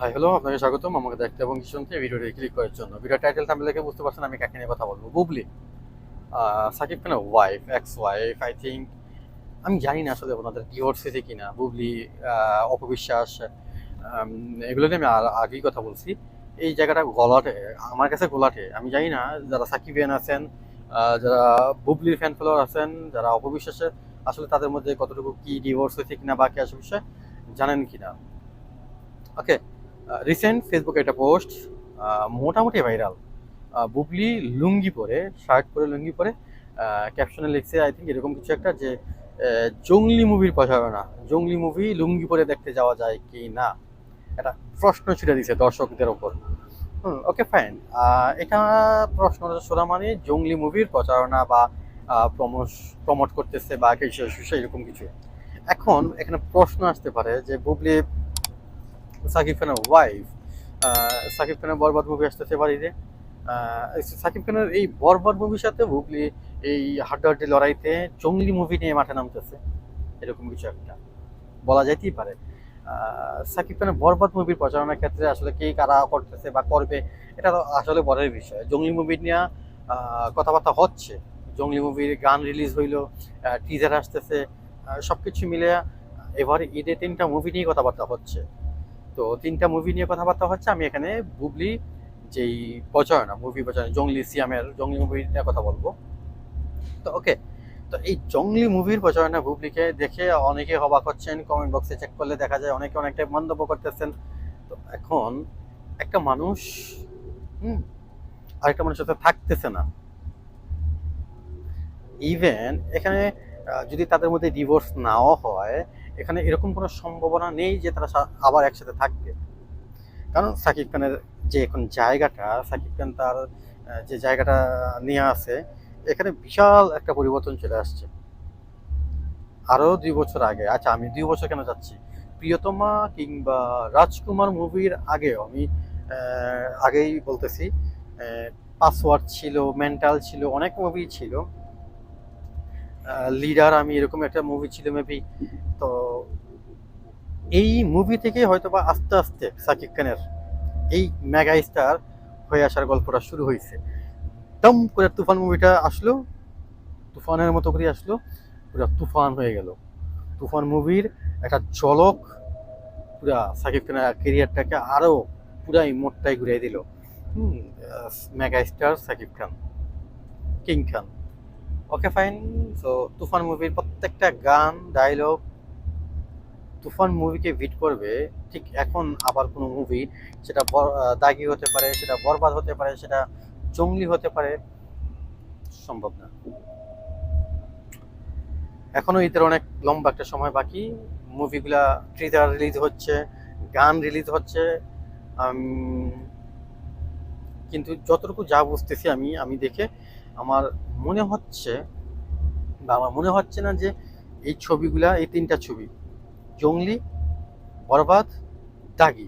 Hi hello, আপনাকে স্বাগতম আমাকে দেখতে এবং শুনতে ভিডিওটি ক্লিক করার জন্য। ভিডিও টাইটেল থাম্বনেল দেখে বুঝতে পারছেন আমি কাকে নিয়ে কথা বলবো। বুবলি, সাকিব খানের wife, ex wife I think. আমি জানি না আসলে ওনাদের ডিভোর্স হয়েছে কিনা। বুবলি, অপবিশ্বাস, এগুলো নিয়ে আমি আগেই কথা বলছি। এই জায়গাটা গলাটে, আমার কাছে গোলাটে। আমি জানি না যারা সাকিবিয়ান আছেন, যারা বুবলির ফ্যান ফলোয়ার আছেন, যারা অপবিশ্বাসের, আসলে তাদের মধ্যে কতটুকু কি ডিভোর্স হয়েছে কিনা বা কি আসে বিষয়ে জানেন কিনা। ওকে, রিসেন্ট ফেসবুকে একটা পোস্ট মোটামুটি ভাইরাল। বুবলি লুঙ্গি পরে, শার্ট পরে লুঙ্গি পরে, ক্যাপশনে লিখছে আই থিঙ্ক এরকম কিছু একটা যে জঙ্গলি মুভির প্রচারণা, জঙ্গলি মুভি লুঙ্গি পরে দেখতে যাওয়া যায় কি না, একটা প্রশ্ন ছুড়ে দিছে দর্শকদের ওপর। Okay fine. এটা প্রশ্ন শোনা মানে জঙ্গলি মুভির প্রচারণা বা প্রমোট করতেছে বা কিছু এরকম কিছু। এখন এখানে প্রশ্ন আসতে পারে যে বুবলি সাকিব খানের ওয়াইফ, সাকিব খানের বরবাদ মুভি আসতেছে বাড়িতে। সাকিব খানের এই বরবাদ মুভির সাথে বুবলি এই হাড্ডাহাড্ডি লড়াইতে জঙ্গলি মুভি নিয়ে মাঠে নামতেছে, এরকম কিছু একটা বলা যাইতেই পারে। সাকিব খানের বরবাদ মুভির প্রচারণার ক্ষেত্রে আসলে কে কারা করতেছে বা করবে, এটা তো আসলে বড়ের বিষয়। জঙ্গলি মুভি নিয়ে কথাবার্তা হচ্ছে, জঙ্গলি মুভির গান রিলিজ হইলো, টিজার আসতেছে, সবকিছু মিলে এবার ঈদে 3টা মুভি নিয়ে কথাবার্তা হচ্ছে। তো 3টা মুভি নিয়ে কথাবার্তা হচ্ছে, আমি এখানে বুবলি যেই প্রচারণা, মুভি প্রচারণা, জঙ্গলি সিয়ামের জঙ্গলি মুভি নিয়ে কথা বলবো। তো ওকে, তো এই জঙ্গলি মুভির প্রচারণা বুবলিকে দেখে অনেকে অবাক হচ্ছেন। কমেন্ট বক্সে চেক করলে দেখা যায় অনেকে অনেকটা মন্তব্য করতেছেন। তো এখন একটা মানুষ আরেকটা মানুষের সাথে থাকতেছে না, ইভেন এখানে যদি তাদের মধ্যে ডিভোর্স নাও হয়, এখানে এরকম কোনো সম্ভাবনা নেই যে তারা আবার একসাথে থাকবে। কারণ সাকিব খানের যে এখন জায়গাটা, সাকিব খান তার যে জায়গাটা নিয়ে আছে, এখানে বিশাল একটা পরিবর্তন চলে আসছে। আরও 2 বছর আগে, আচ্ছা আমি 2 বছর কেন যাচ্ছি, প্রিয়তমা কিংবা রাজকুমার মুভির আগেও আমি আগেই বলতেছি, পাসওয়ার্ড ছিল, মেন্টাল ছিল, অনেক মুভি ছিল, লিডার আমি এরকম একটা মুভি ছিল মেবি। তো এই মুভি থেকে হয়তো বা আস্তে আস্তে সাকিব খানের এই মেগা স্টার হয়ে আসার গল্পটা শুরু হয়েছে। দম করে তুফান মুভিটা আসলো, তুফানের মতো করে আসলো, পুরো তুফান হয়ে গেল। তুফান মুভির একটা ঝলক পুরা সাকিব খানের কেরিয়ারটাকে আরো পুরাই মোটটাই ঘুরিয়ে দিল। Mega star Shakib Khan, king Khan. Okay fine. So Toofan মুভির প্রত্যেকটা গান, ডায়লগ তুফান মুভিকে বিট করবে। ঠিক এখন আবার কোনো মুভি, সেটা দাগি হতে পারে, সেটা বরবাদ হতে পারে, সেটা জঙ্গলি হতে পারে, সম্ভব না। এখনো ঈদের অনেক লম্বা একটা সময় বাকি। মুভিগুলা ট্রিজার রিলিজ হচ্ছে, গান রিলিজ হচ্ছে, কিন্তু যতটুকু যা বুঝতেছি আমি আমি দেখে আমার মনে হচ্ছে, বা আমার মনে হচ্ছে না যে এই ছবিগুলা, এই 3টা ছবি জঙ্গলি, বরবাদ, দাগি,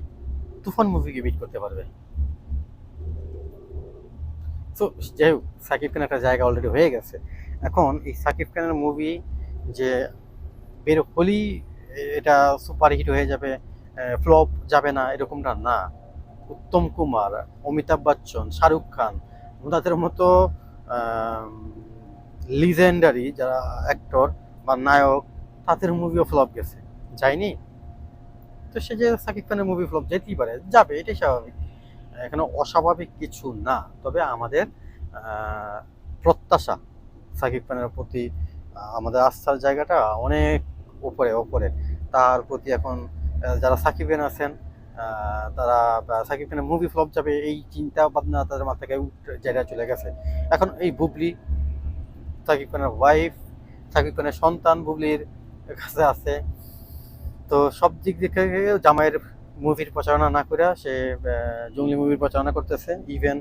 তুফান মুভিকে বিট করতে পারবে। তো যাই হোক, সাকিব খান একটা জায়গা অলরেডি হয়ে গেছে। এখন এই সাকিব খানের মুভি যে বের হলেই এটা সুপার হিট হয়ে যাবে, ফ্লপ যাবে না, এরকমটা না। উত্তম কুমার, অমিতাভ বচ্চন, শাহরুখ খান, ওনাদের মতো লিজেন্ডারি যারা অ্যাক্টর বা নায়ক, তাদের মুভিও ফ্লপ গেছে, যায়নি? তো সে যে সাকিব খানের মুভি ফ্লপ যেতেই পারে, যাবে, এটাই স্বাভাবিক। এখানে অস্বাভাবিক কিছু না। তবে আমাদের প্রত্যাশা সাকিব খানের প্রতি, আমাদের আস্থার জায়গাটা অনেক উপরে উপরে। তার প্রতি এখন যারা সাকিবিয়ান আছেন, তারা সাকিব খানের মুভি ফ্লপ যাবে এই চিন্তা ভাবনা তাদের মাথা থেকে জায়গায় চলে গেছে। এখন এই বুবলি, সাকিব খানের ওয়াইফ, সাকিব খানের সন্তান বুবলির কাছে আছে। তো সব দিক থেকে জামাইয়ের মুভির প্রচারণা না করে সে জঙ্গলি মুভির প্রচারণা করতেছে। ইভেন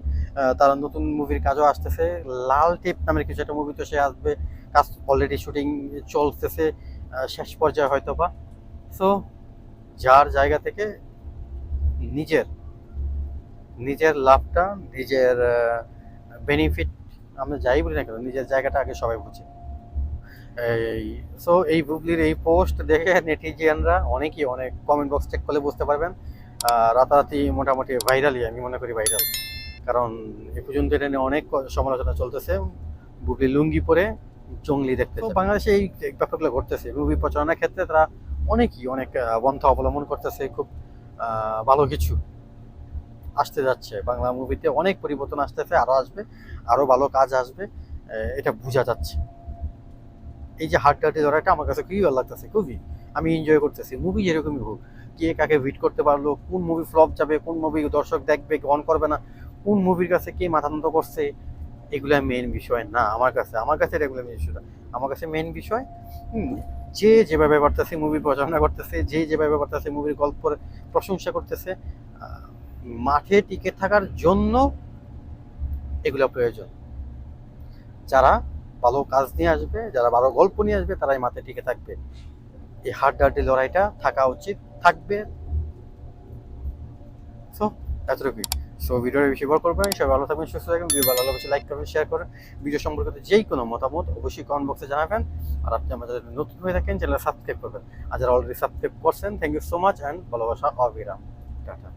তার নতুন মুভির কাজও আসতেছে, লাল টিপ নামের কিছু একটা মুভি, তো সে আসবে, কাজ অলরেডি শুটিং চলতেছে, শেষ পর্যায়ে হয়তো বা। সো যার জায়গা থেকে নিজের নিজের লাভটা, নিজের বেনিফিট, আমরা যাই বলি না কেন, নিজের জায়গাটা আগে সবাই বুঝে। এই সো এই বুবলির এই পোস্ট দেখে নেটিজিয়ানরা অনেকেই, অনেক কমেন্ট বক্স চেক করলে বুঝতে পারবেন, রাতারাতি মোটামুটি ভাইরালই, আমি মনে করি ভাইরাল। কারণ এ পর্যন্ত এটা নিয়ে অনেক সমালোচনা চলতেছে, বুবলি লুঙ্গি পরে জঙ্গলি দেখতে। তো বাংলাদেশে এই ব্যাপারগুলো ঘটতেছে, মুভি প্রচারণার ক্ষেত্রে তারা অনেক পন্থা অবলম্বন করতেছে, খুব ভালো কিছু আসতে যাচ্ছে। বাংলা মুভিতে অনেক পরিবর্তন আসতেছে, আরও আসবে, আরও ভালো কাজ আসবে, এটা বোঝা যাচ্ছে। এই যে হাড্ডাহাড্ডি লড়াইটা আমার কাছে খুবই ভালো লাগতেছে, খুবই আমি এনজয় করতেছি। মুভি যেরকমই হোক, কে কাকে হিট করতে পারলো, কোন মুভি ফ্লপ যাবে, কোন মুভি দর্শক দেখবে অন করবে না, কোন মুভির কাছে কে মাথা নত করছে, এগুলা মেইন বিষয় না আমার কাছে এগুলো মেইন বিষয় না। আমার কাছে মেইন বিষয় যে যেভাবে পারতেছে মুভি প্রচারণা করতেছে, যে যেভাবে পারতেছে মুভির গল্পের প্রশংসা করতেছে, মাঠে টিকে থাকার জন্য এগুলো প্রয়োজন। যারা ভালো কাজ নিয়ে আসবে, যারা ভালো গল্প নিয়ে আসবে, তারাই মাঠে টিকে থাকবে। এই হাড্ডাহাড্ডি লড়াইটা থাকা উচিত, থাকবে। সো এতটুকুই। সো ভিডিওটা বেশি বড় করবেন, সবাই ভালো থাকবেন, সুস্থ থাকবেন। ভিডিও ভালো লাগলে অবশ্যই লাইক করবেন, শেয়ার করেন। ভিডিও সম্পর্কিত যেই কোনো মতামত অবশ্যই কমেন্ট বক্সে জানাবেন। আর আপনি আমাদের নতুন হয়ে থাকেন চ্যানেল সাবস্ক্রাইব করবেন। আর যারা অলরেডি সাবস্ক্রাইব করছেন, thank you so much and ভালোবাসা অবিরাম। টাটা।